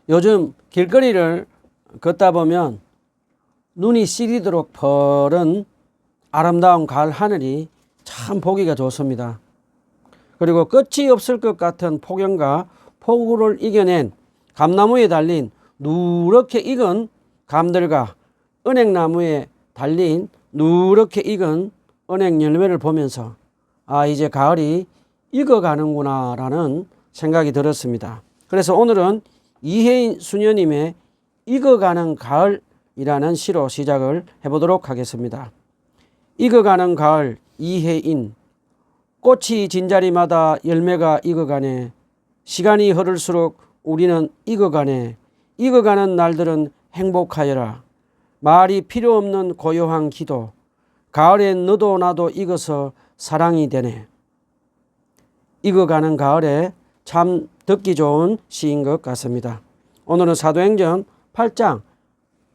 요즘 길거리를 걷다 보면 눈이 시리도록 푸른 아름다운 가을 하늘이 참 보기가 좋습니다. 그리고 끝이 없을 것 같은 폭염과 폭우를 이겨낸 감나무에 달린 누렇게 익은 감들과 은행나무에 달린 누렇게 익은 은행 열매를 보면서 이제 가을이 익어가는구나 라는 생각이 들었습니다. 그래서 오늘은 이혜인 수녀님의 익어가는 가을이라는 시로 시작을 해보도록 하겠습니다. 익어가는 가을 이혜인. 꽃이 진 자리마다 열매가 익어가네. 시간이 흐를수록 우리는 익어가네. 익어가는 날들은 행복하여라. 말이 필요 없는 고요한 기도. 가을엔 너도 나도 익어서 사랑이 되네. 익어가는 가을에 참 듣기 좋은 시인 것 같습니다. 오늘은 사도행전 8장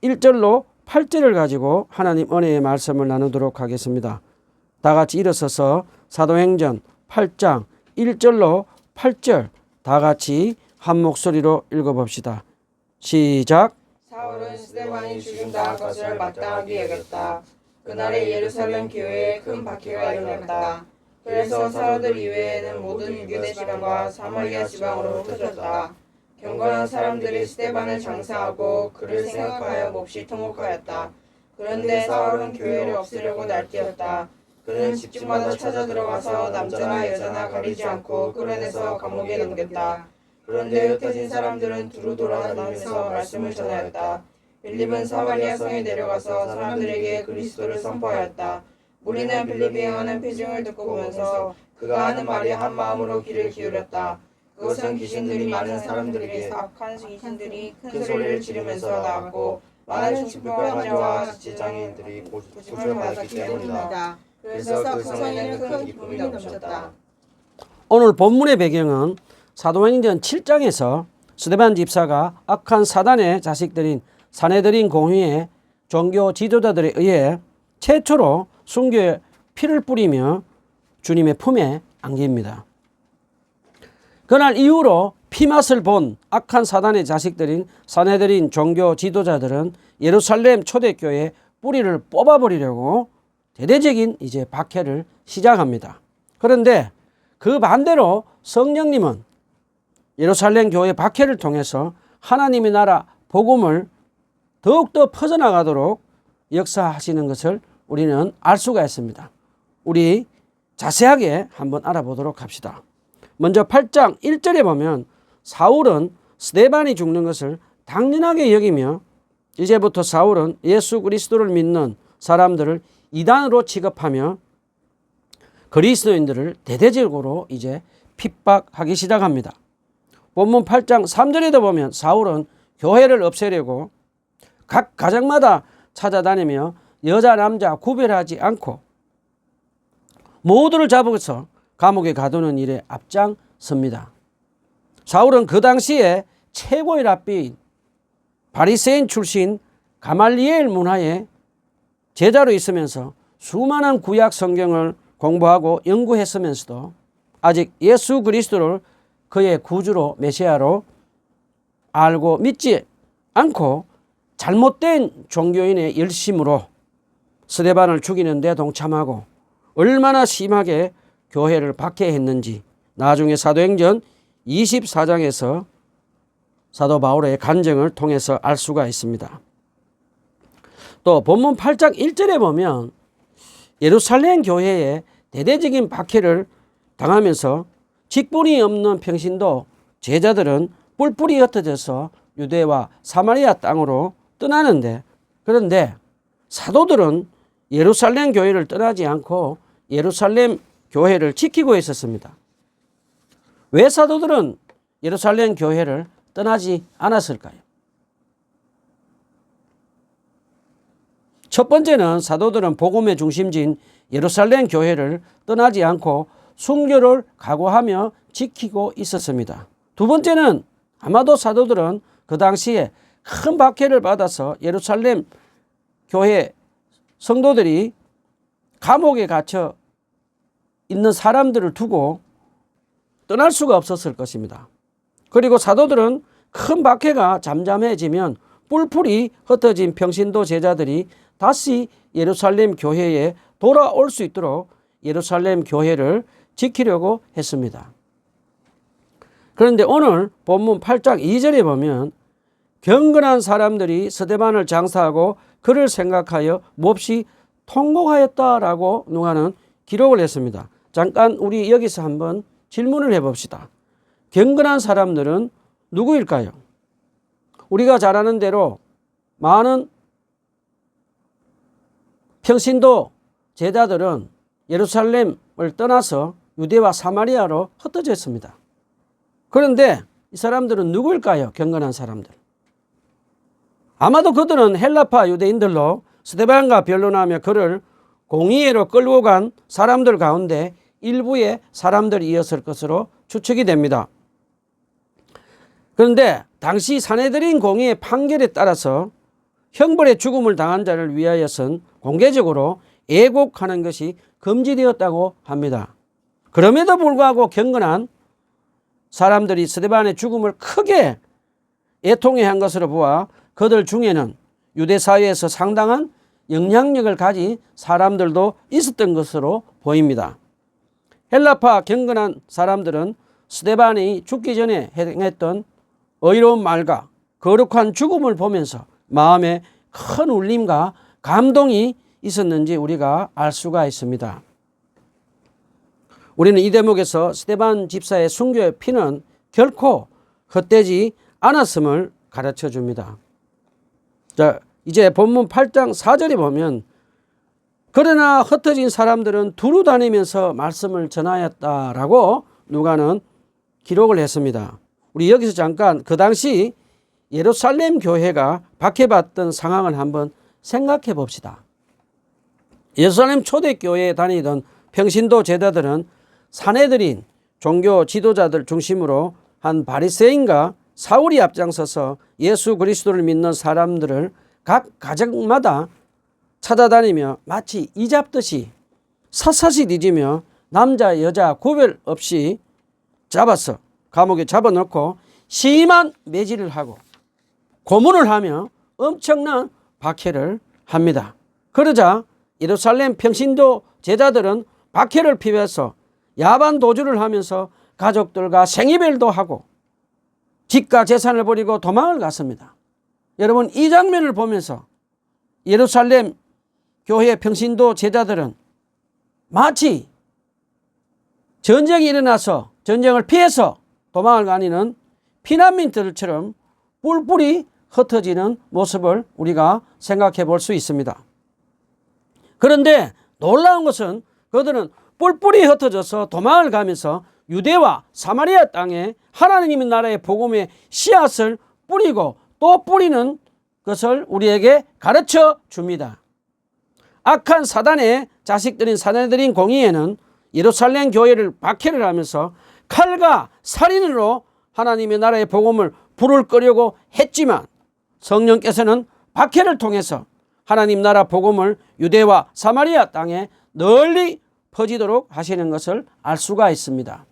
1절로 8절을 가지고 하나님 은혜의 말씀을 나누도록 하겠습니다. 다 같이 일어서서 사도행전 8장 1절로 8절 다 같이 한 목소리로 읽어봅시다. 시작. 사울은 스데반이 죽임당할 것을 마땅하게 여겼다. 그날에 예루살렘 교회에 큰 박해가 일어났다. 그래서 사도들 이외에는 모든 유대대 지방과 사마리아 지방으로 흩어졌다. 경건한 사람들이 스데반을 장사하고 그를 생각하여 몹시 통곡하였다. 그런데 사울은 교회를 없애려고 날뛰었다. 그는 집집마다 찾아 들어가서 남자나 여자나 가리지 않고 끌어내서 감옥에 넘겼다. 그런데 흩어진 사람들은 두루 돌아다니면서 말씀을 전하였다. 빌립은 사마리아 성에 내려가서 사람들에게 그리스도를 선포하였다. 무리는 빌립이 하는 표징을 듣고 보면서 그가 하는 말이 한 마음으로 귀를 기울였다. 그것은 귀신들이 많은 사람들에게 악한 귀신들이 큰 소리를 지르면서 나왔고 많은 중풍병 환자와 지장인들이 고침을 받았기 때문이다. 그래서 그 성에는 큰 기쁨이 넘쳤다. 오늘 본문의 배경은 사도행전 7장에서 스데반 집사가 악한 사단의 자식들인 사내들인 공회의 종교 지도자들에 의해 최초로 순교의 피를 뿌리며 주님의 품에 안깁니다. 그날 이후로 피맛을 본 악한 사단의 자식들인 사내들인 종교 지도자들은 예루살렘 초대교회의 뿌리를 뽑아버리려고 대대적인 이제 박해를 시작합니다. 그런데 그 반대로 성령님은 예루살렘 교회 박해를 통해서 하나님의 나라 복음을 더욱더 퍼져나가도록 역사하시는 것을 우리는 알 수가 있습니다. 우리 자세하게 한번 알아보도록 합시다. 먼저 8장 1절에 보면 사울은 스데반이 죽는 것을 당연하게 여기며 이제부터 사울은 예수 그리스도를 믿는 사람들을 이단으로 취급하며 그리스도인들을 대대적으로 이제 핍박하기 시작합니다. 본문 8장 3절에도 보면 사울은 교회를 없애려고 각 가정마다 찾아다니며 여자 남자 구별하지 않고 모두를 잡아서 감옥에 가두는 일에 앞장섭니다. 사울은 그 당시에 최고의 랍비인 바리새인 출신 가말리엘 문화의 제자로 있으면서 수많은 구약 성경을 공부하고 연구했으면서도 아직 예수 그리스도를 그의 구주로 메시아로 알고 믿지 않고 잘못된 종교인의 열심으로 스데반을 죽이는 데 동참하고 얼마나 심하게 교회를 박해했는지 나중에 사도행전 24장에서 사도 바울의 간증을 통해서 알 수가 있습니다. 또 본문 8장 1절에 보면 예루살렘 교회에 대대적인 박해를 당하면서 직분이 없는 평신도 제자들은 뿔뿔이 흩어져서 유대와 사마리아 땅으로 떠나는데 그런데 사도들은 예루살렘 교회를 떠나지 않고 예루살렘 교회를 지키고 있었습니다. 왜 사도들은 예루살렘 교회를 떠나지 않았을까요? 첫 번째는 사도들은 복음의 중심지인 예루살렘 교회를 떠나지 않고 순교를 각오하며 지키고 있었습니다. 두 번째는 아마도 사도들은 그 당시에 큰 박해를 받아서 예루살렘 교회 성도들이 감옥에 갇혀 있는 사람들을 두고 떠날 수가 없었을 것입니다. 그리고 사도들은 큰 박해가 잠잠해지면 뿔뿔이 흩어진 평신도 제자들이 다시 예루살렘 교회에 돌아올 수 있도록 예루살렘 교회를 지키려고 했습니다. 그런데 오늘 본문 8장 2절에 보면 경건한 사람들이 스데반을 장사하고 그를 생각하여 몹시 통곡하였다라고 누가는 기록을 했습니다. 잠깐 우리 여기서 한번 질문을 해봅시다. 경건한 사람들은 누구일까요? 우리가 잘 아는 대로 많은 평신도 제자들은 예루살렘을 떠나서 유대와 사마리아로 흩어져 있습니다. 그런데 이 사람들은 누구일까요? 경건한 사람들. 아마도 그들은 헬라파 유대인들로 스데반과 변론하며 그를 공의회로 끌고 간 사람들 가운데 일부의 사람들이었을 것으로 추측이 됩니다. 그런데 당시 사내들인 공의의 판결에 따라서 형벌의 죽음을 당한 자를 위하여선 공개적으로 애곡하는 것이 금지되었다고 합니다. 그럼에도 불구하고 경건한 사람들이 스데반의 죽음을 크게 애통해 한 것으로 보아 그들 중에는 유대 사회에서 상당한 영향력을 가진 사람들도 있었던 것으로 보입니다. 헬라파 경건한 사람들은 스데반이 죽기 전에 행했던 의로운 말과 거룩한 죽음을 보면서 마음에 큰 울림과 감동이 있었는지 우리가 알 수가 있습니다. 우리는 이 대목에서 스데반 집사의 순교의 피는 결코 헛되지 않았음을 가르쳐 줍니다. 자, 이제 본문 8장 4절에 보면 그러나 흩어진 사람들은 두루 다니면서 말씀을 전하였다라고 누가는 기록을 했습니다. 우리 여기서 잠깐 그 당시 예루살렘 교회가 박해받던 상황을 한번 생각해 봅시다. 예루살렘 초대교회에 다니던 평신도 제자들은 사내들인 종교 지도자들 중심으로 한 바리새인과 사울이 앞장서서 예수 그리스도를 믿는 사람들을 각 가정마다 찾아다니며 마치 이잡듯이 샅샅이 뒤지며 남자 여자 구별 없이 잡아서 감옥에 잡아놓고 심한 매질을 하고 고문을 하며 엄청난 박해를 합니다. 그러자 예루살렘 평신도 제자들은 박해를 피해서 야반 도주를 하면서 가족들과 생이별도 하고 집과 재산을 버리고 도망을 갔습니다. 여러분, 이 장면을 보면서 예루살렘 교회 평신도 제자들은 마치 전쟁이 일어나서 전쟁을 피해서 도망을 가니는 피난민들처럼 뿔뿔이 흩어지는 모습을 우리가 생각해 볼 수 있습니다. 그런데 놀라운 것은 그들은 뿔뿔이 흩어져서 도망을 가면서 유대와 사마리아 땅에 하나님의 나라의 복음의 씨앗을 뿌리고 또 뿌리는 것을 우리에게 가르쳐 줍니다. 악한 사단의 자식들인 사내들인 공의회는 예루살렘 교회를 박해를 하면서 칼과 살인으로 하나님의 나라의 복음을 불을 끄려고 했지만 성령께서는 박해를 통해서 하나님 나라 복음을 유대와 사마리아 땅에 널리 퍼지도록 하시는 것을 알 수가 있습니다.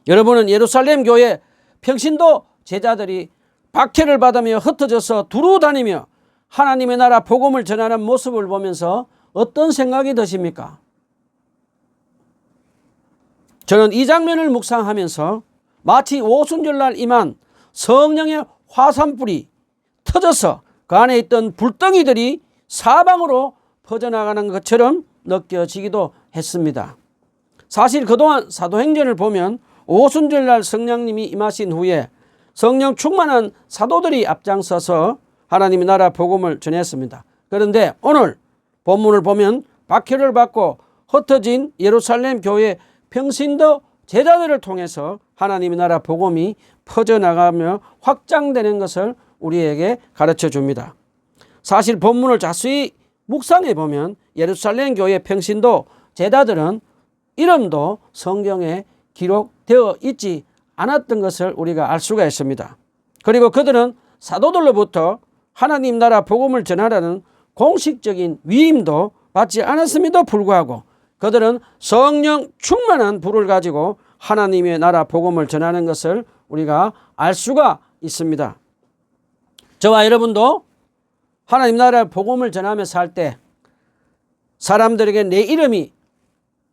여러분은 예루살렘 교회 평신도 제자들이 박해를 받으며 흩어져서 두루 다니며 하나님의 나라 복음을 전하는 모습을 보면서 어떤 생각이 드십니까? 저는 이 장면을 묵상하면서 마치 오순절날 임한 성령의 화산불이 터져서 그 안에 있던 불덩이들이 사방으로 퍼져나가는 것처럼 느껴지기도 했습니다. 사실 그동안 사도행전을 보면 오순절날 성령님이 임하신 후에 성령 충만한 사도들이 앞장서서 하나님의 나라 복음을 전했습니다. 그런데 오늘 본문을 보면 박해를 받고 흩어진 예루살렘 교회 평신도 제자들을 통해서 하나님의 나라 복음이 퍼져나가며 확장되는 것을 우리에게 가르쳐 줍니다. 사실 본문을 자세히 묵상해 보면 예루살렘 교회 평신도 제자들은 이름도 성경에 기록되어 있지 않았던 것을 우리가 알 수가 있습니다. 그리고 그들은 사도들로부터 하나님 나라 복음을 전하라는 공식적인 위임도 받지 않았음에도 불구하고 그들은 성령 충만한 불을 가지고 하나님의 나라 복음을 전하는 것을 우리가 알 수가 있습니다. 저와 여러분도 하나님 나라의 복음을 전하며 살 때 사람들에게 내 이름이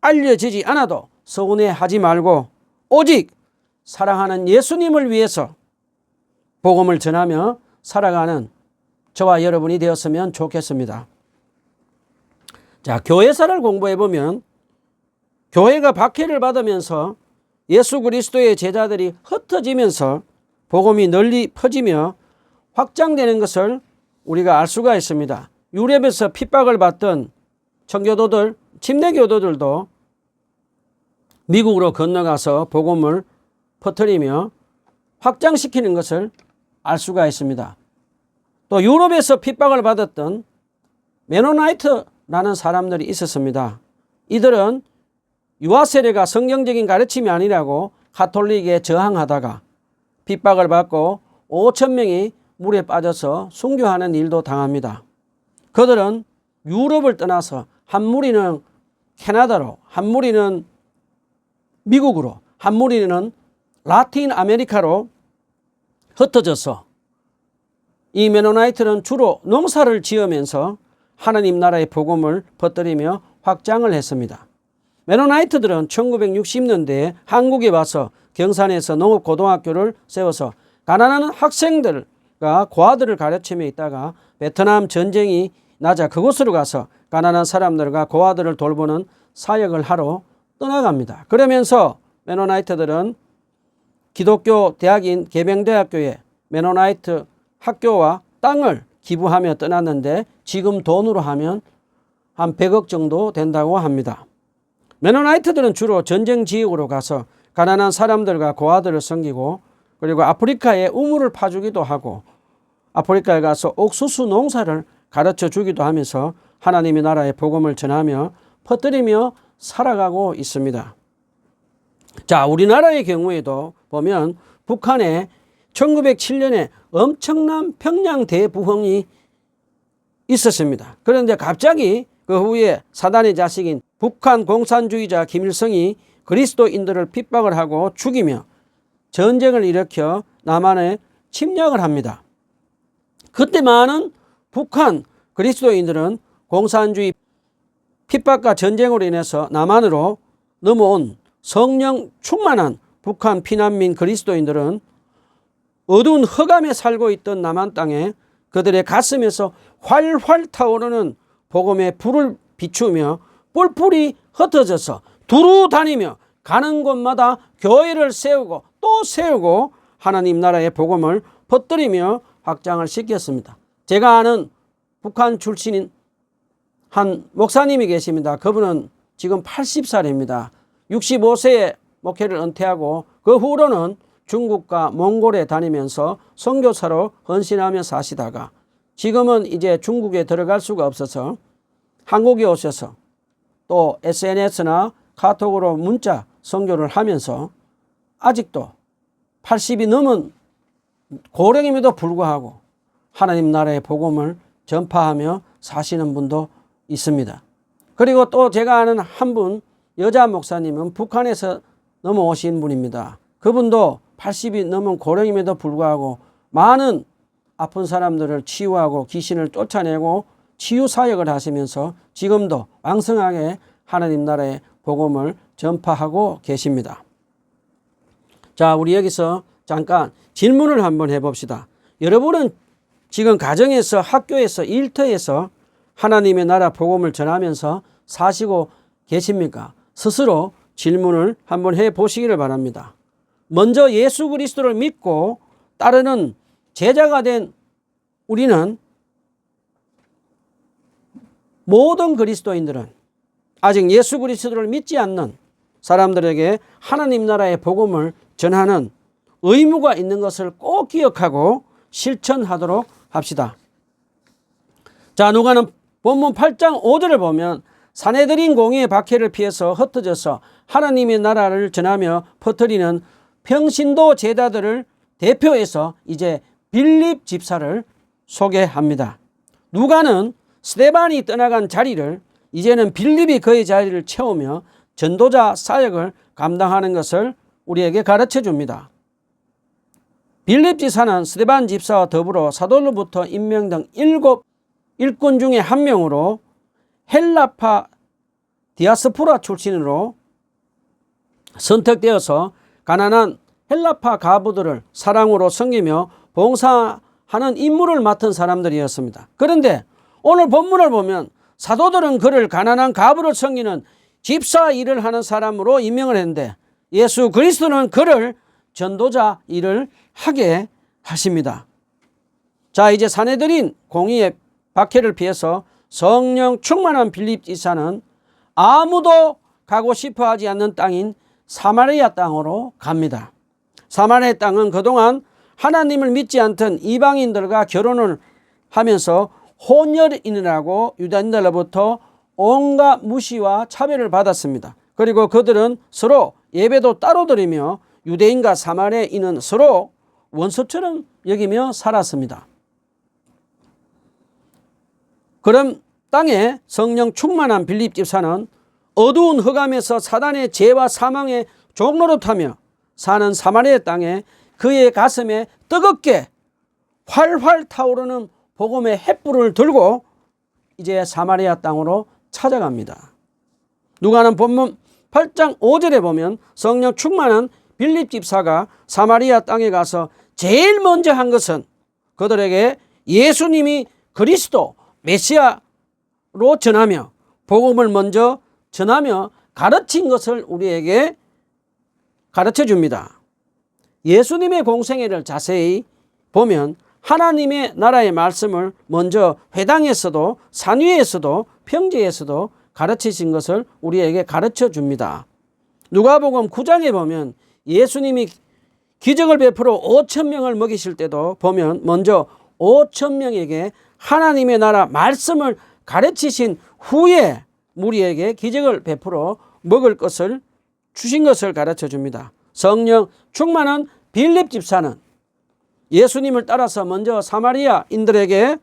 알려지지 않아도 서운해하지 말고 오직 사랑하는 예수님을 위해서 복음을 전하며 살아가는 저와 여러분이 되었으면 좋겠습니다. 자, 교회사를 공부해 보면 교회가 박해를 받으면서 예수 그리스도의 제자들이 흩어지면서 복음이 널리 퍼지며 확장되는 것을 우리가 알 수가 있습니다. 유럽에서 핍박을 받던 청교도들, 침례교도들도 미국으로 건너가서 복음을 퍼뜨리며 확장시키는 것을 알 수가 있습니다. 또 유럽에서 핍박을 받았던 메노나이트라는 사람들이 있었습니다. 이들은 유아 세례가 성경적인 가르침이 아니라고 가톨릭에 저항하다가 핍박을 받고 5천 명이 물에 빠져서 순교하는 일도 당합니다. 그들은 유럽을 떠나서 한 무리는 캐나다로, 한 무리는 미국으로, 한 무리는 라틴 아메리카로 흩어져서 이 메노나이트는 주로 농사를 지으면서 하나님 나라의 복음을 퍼뜨리며 확장을 했습니다. 메노나이트들은 1960년대에 한국에 와서 경산에서 농업고등학교를 세워서 가난한 학생들과 고아들을 가르치며 있다가 베트남 전쟁이 나자 그곳으로 가서 가난한 사람들과 고아들을 돌보는 사역을 하러 떠나갑니다. 그러면서 메노나이트들은 기독교 대학인 계명대학교에 메노나이트 학교와 땅을 기부하며 떠났는데 지금 돈으로 하면 한 100억 정도 된다고 합니다. 메노나이트들은 주로 전쟁 지역으로 가서 가난한 사람들과 고아들을 섬기고 그리고 아프리카에 우물을 파주기도 하고 아프리카에 가서 옥수수 농사를 가르쳐 주기도 하면서 하나님의 나라의 복음을 전하며 퍼뜨리며 살아가고 있습니다. 자, 우리나라의 경우에도 보면 북한에 1907년에 엄청난 평양 대부흥이 있었습니다. 그런데 갑자기 그 후에 사단의 자식인 북한 공산주의자 김일성이 그리스도인들을 핍박을 하고 죽이며 전쟁을 일으켜 남한에 침략을 합니다. 그때 많은 북한 그리스도인들은 공산주의 핍박과 전쟁으로 인해서 남한으로 넘어온 성령 충만한 북한 피난민 그리스도인들은 어두운 흑암에 살고 있던 남한 땅에 그들의 가슴에서 활활 타오르는 복음의 불을 비추며 뿔뿔이 흩어져서 두루 다니며 가는 곳마다 교회를 세우고 또 세우고 하나님 나라의 복음을 퍼뜨리며 확장을 시켰습니다. 제가 아는 북한 출신인 한 목사님이 계십니다. 그분은 지금 80살입니다. 65세에 목회를 은퇴하고 그 후로는 중국과 몽골에 다니면서 선교사로 헌신하며 사시다가 지금은 이제 중국에 들어갈 수가 없어서 한국에 오셔서 또 SNS나 카톡으로 문자 선교를 하면서 아직도 80이 넘은 고령임에도 불구하고 하나님 나라의 복음을 전파하며 사시는 분도 있습니다. 그리고 또 제가 아는 한 분 여자 목사님은 북한에서 넘어오신 분입니다. 그분도 80이 넘은 고령임에도 불구하고 많은 아픈 사람들을 치유하고 귀신을 쫓아내고 치유 사역을 하시면서 지금도 왕성하게 하나님 나라의 복음을 전파하고 계십니다. 자, 우리 여기서 잠깐 질문을 한번 해봅시다. 여러분은 지금 가정에서 학교에서 일터에서 하나님의 나라 복음을 전하면서 사시고 계십니까? 스스로 질문을 한번 해보시기를 바랍니다. 먼저 예수 그리스도를 믿고 따르는 제자가 된 우리는 모든 그리스도인들은 아직 예수 그리스도를 믿지 않는 사람들에게 하나님 나라의 복음을 전하는 의무가 있는 것을 꼭 기억하고 실천하도록 합시다. 자, 누가는 본문 8장 5절을 보면 사내들인 공의의 박해를 피해서 흩어져서 하나님의 나라를 전하며 퍼뜨리는 평신도 제자들을 대표해서 이제 빌립 집사를 소개합니다. 누가는 스데반이 떠나간 자리를 이제는 빌립이 그의 자리를 채우며 전도자 사역을 감당하는 것을 우리에게 가르쳐 줍니다. 빌립 지사는 스데반 집사와 더불어 사도로부터 임명된 7 일꾼 중에 한 명으로 헬라파 디아스포라 출신으로 선택되어서 가난한 헬라파 가부들을 사랑으로 섬기며 봉사하는 임무를 맡은 사람들이었습니다. 그런데 오늘 본문을 보면 사도들은 그를 가난한 가부를 섬기는 집사 일을 하는 사람으로 임명을 했는데 예수 그리스도는 그를 전도자 일을 하게 하십니다. 자, 이제 사내들인 공의의 박해를 피해서 성령 충만한 빌립 지사는 아무도 가고 싶어 하지 않는 땅인 사마리아 땅으로 갑니다. 사마리아 땅은 그동안 하나님을 믿지 않던 이방인들과 결혼을 하면서 혼혈인이라고 유다인들로부터 온갖 무시와 차별을 받았습니다. 그리고 그들은 서로 예배도 따로 드리며 유대인과 사마리아인은 서로 원수처럼 여기며 살았습니다. 그럼 땅에 성령 충만한 빌립 집사는 어두운 흑암에서 사단의 죄와 사망의 종노릇하며 사는 사마리아 땅에 그의 가슴에 뜨겁게 활활 타오르는 복음의 횃불을 들고 이제 사마리아 땅으로 찾아갑니다. 누가는 본문 8장 5절에 보면 성령 충만한 빌립 집사가 사마리아 땅에 가서 제일 먼저 한 것은 그들에게 예수님이 그리스도 메시아로 전하며 복음을 먼저 전하며 가르친 것을 우리에게 가르쳐 줍니다. 예수님의 공생애를 자세히 보면 하나님의 나라의 말씀을 먼저 회당에서도 산위에서도 평지에서도 가르치신 것을 우리에게 가르쳐 줍니다. 누가복음 9장에 보면 예수님이 기적을 베풀어 5,000명을 먹이실 때도 보면 먼저 5,000명에게 하나님의 나라 말씀을 가르치신 후에 무리에게 기적을 베풀어 먹을 것을 주신 것을 가르쳐 줍니다. 성령 충만한 빌립 집사는 예수님을 따라서 먼저 사마리아인들에게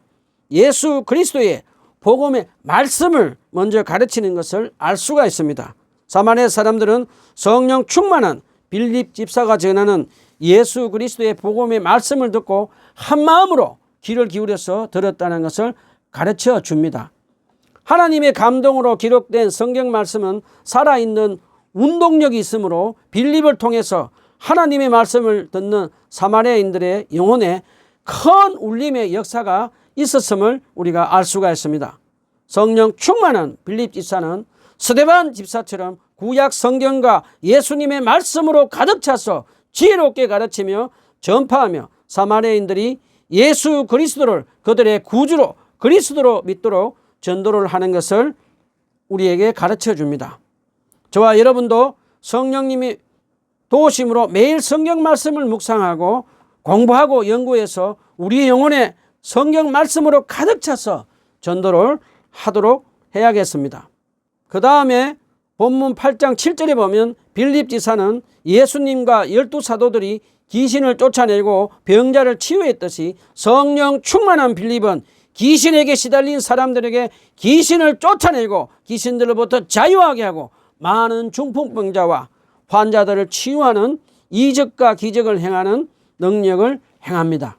예수 그리스도의 복음의 말씀을 먼저 가르치는 것을 알 수가 있습니다. 사마리아 사람들은 성령 충만한 빌립 집사가 전하는 예수 그리스도의 복음의 말씀을 듣고 한마음으로 귀를 기울여서 들었다는 것을 가르쳐 줍니다. 하나님의 감동으로 기록된 성경 말씀은 살아있는 운동력이 있으므로 빌립을 통해서 하나님의 말씀을 듣는 사마리아인들의 영혼에 큰 울림의 역사가 있었음을 우리가 알 수가 있습니다. 성령 충만한 빌립 집사는 스데반 집사처럼 구약 성경과 예수님의 말씀으로 가득 차서 지혜롭게 가르치며 전파하며 사마리아인들이 예수 그리스도를 그들의 구주로 그리스도로 믿도록 전도를 하는 것을 우리에게 가르쳐 줍니다. 저와 여러분도 성령님이 도우심으로 매일 성경 말씀을 묵상하고 공부하고 연구해서 우리의 영혼에 성경 말씀으로 가득 차서 전도를 하도록 해야겠습니다. 그 다음에 본문 8장 7절에 보면 빌립 지사는 예수님과 12사도들이 귀신을 쫓아내고 병자를 치유했듯이 성령 충만한 빌립은 귀신에게 시달린 사람들에게 귀신을 쫓아내고 귀신들로부터 자유하게 하고 많은 중풍병자와 환자들을 치유하는 이적과 기적을 행하는 능력을 행합니다.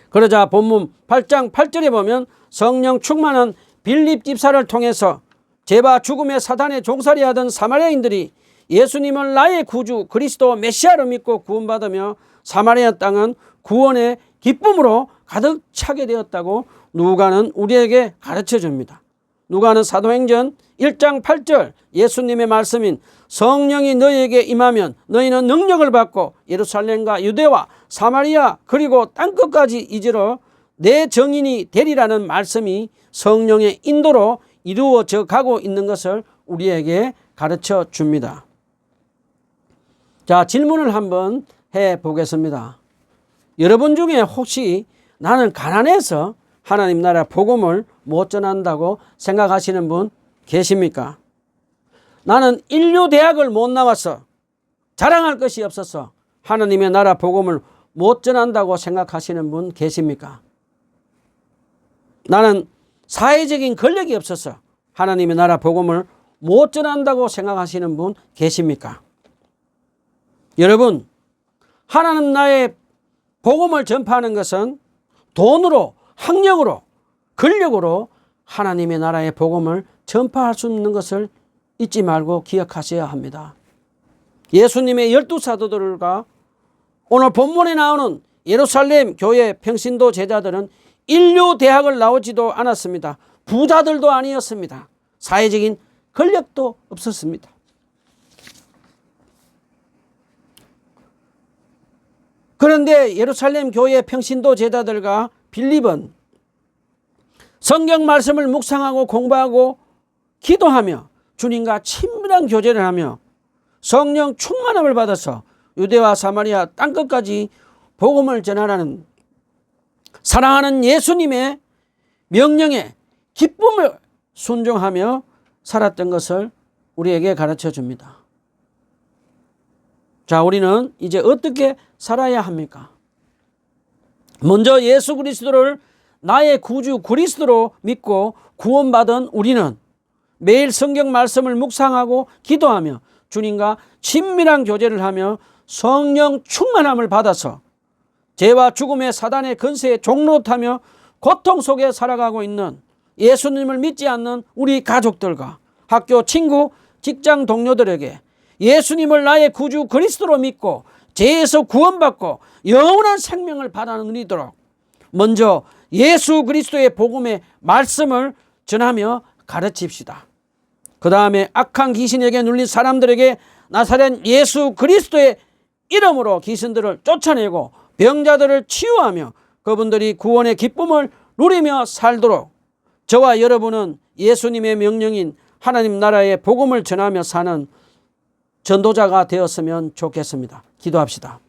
그러자 본문 8장 8절에 보면 성령 충만한 빌립 집사를 통해서 죄와 죽음의 사단의 종살이 하던 사마리아인들이 예수님을 나의 구주 그리스도 메시아로 믿고 구원받으며 사마리아 땅은 구원의 기쁨으로 가득 차게 되었다고 누가는 우리에게 가르쳐 줍니다. 누가는 사도행전 1장 8절 예수님의 말씀인 성령이 너희에게 임하면 너희는 능력을 받고 예루살렘과 유대와 사마리아 그리고 땅끝까지 이르러 내 증인이 되리라는 말씀이 성령의 인도로 이루어져 가고 있는 것을 우리에게 가르쳐 줍니다. 자, 질문을 한번 해 보겠습니다. 여러분 중에 혹시 나는 가난해서 하나님 나라 복음을 못 전한다고 생각하시는 분 계십니까? 나는 인류대학을 못 나와서 자랑할 것이 없어서 하나님의 나라 복음을 못 전한다고 생각하시는 분 계십니까? 나는 사회적인 권력이 없어서 하나님의 나라 복음을 못 전한다고 생각하시는 분 계십니까? 여러분, 하나님 나라의 복음을 전파하는 것은 돈으로, 학력으로, 권력으로 하나님의 나라의 복음을 전파할 수 있는 것을 잊지 말고 기억하셔야 합니다. 예수님의 12사도들과 오늘 본문에 나오는 예루살렘 교회 평신도 제자들은 인류 대학을 나오지도 않았습니다. 부자들도 아니었습니다. 사회적인 권력도 없었습니다. 그런데 예루살렘 교회 평신도 제자들과 빌립은 성경 말씀을 묵상하고 공부하고 기도하며 주님과 친밀한 교제를 하며 성령 충만함을 받아서 유대와 사마리아 땅끝까지 복음을 전하라는 사랑하는 예수님의 명령에 기쁨을 순종하며 살았던 것을 우리에게 가르쳐 줍니다. 자, 우리는 이제 어떻게 살아야 합니까? 먼저 예수 그리스도를 나의 구주 그리스도로 믿고 구원받은 우리는 매일 성경 말씀을 묵상하고 기도하며 주님과 친밀한 교제를 하며 성령 충만함을 받아서 죄와 죽음의 사단의 권세에 종노릇하며 고통 속에 살아가고 있는 예수님을 믿지 않는 우리 가족들과 학교 친구, 직장 동료들에게 예수님을 나의 구주 그리스도로 믿고 죄에서 구원받고 영원한 생명을 받아 누리도록 먼저 예수 그리스도의 복음의 말씀을 전하며 가르칩시다. 그 다음에 악한 귀신에게 눌린 사람들에게 나사렛 예수 그리스도의 이름으로 귀신들을 쫓아내고 병자들을 치유하며 그분들이 구원의 기쁨을 누리며 살도록 저와 여러분은 예수님의 명령인 하나님 나라의 복음을 전하며 사는 전도자가 되었으면 좋겠습니다. 기도합시다.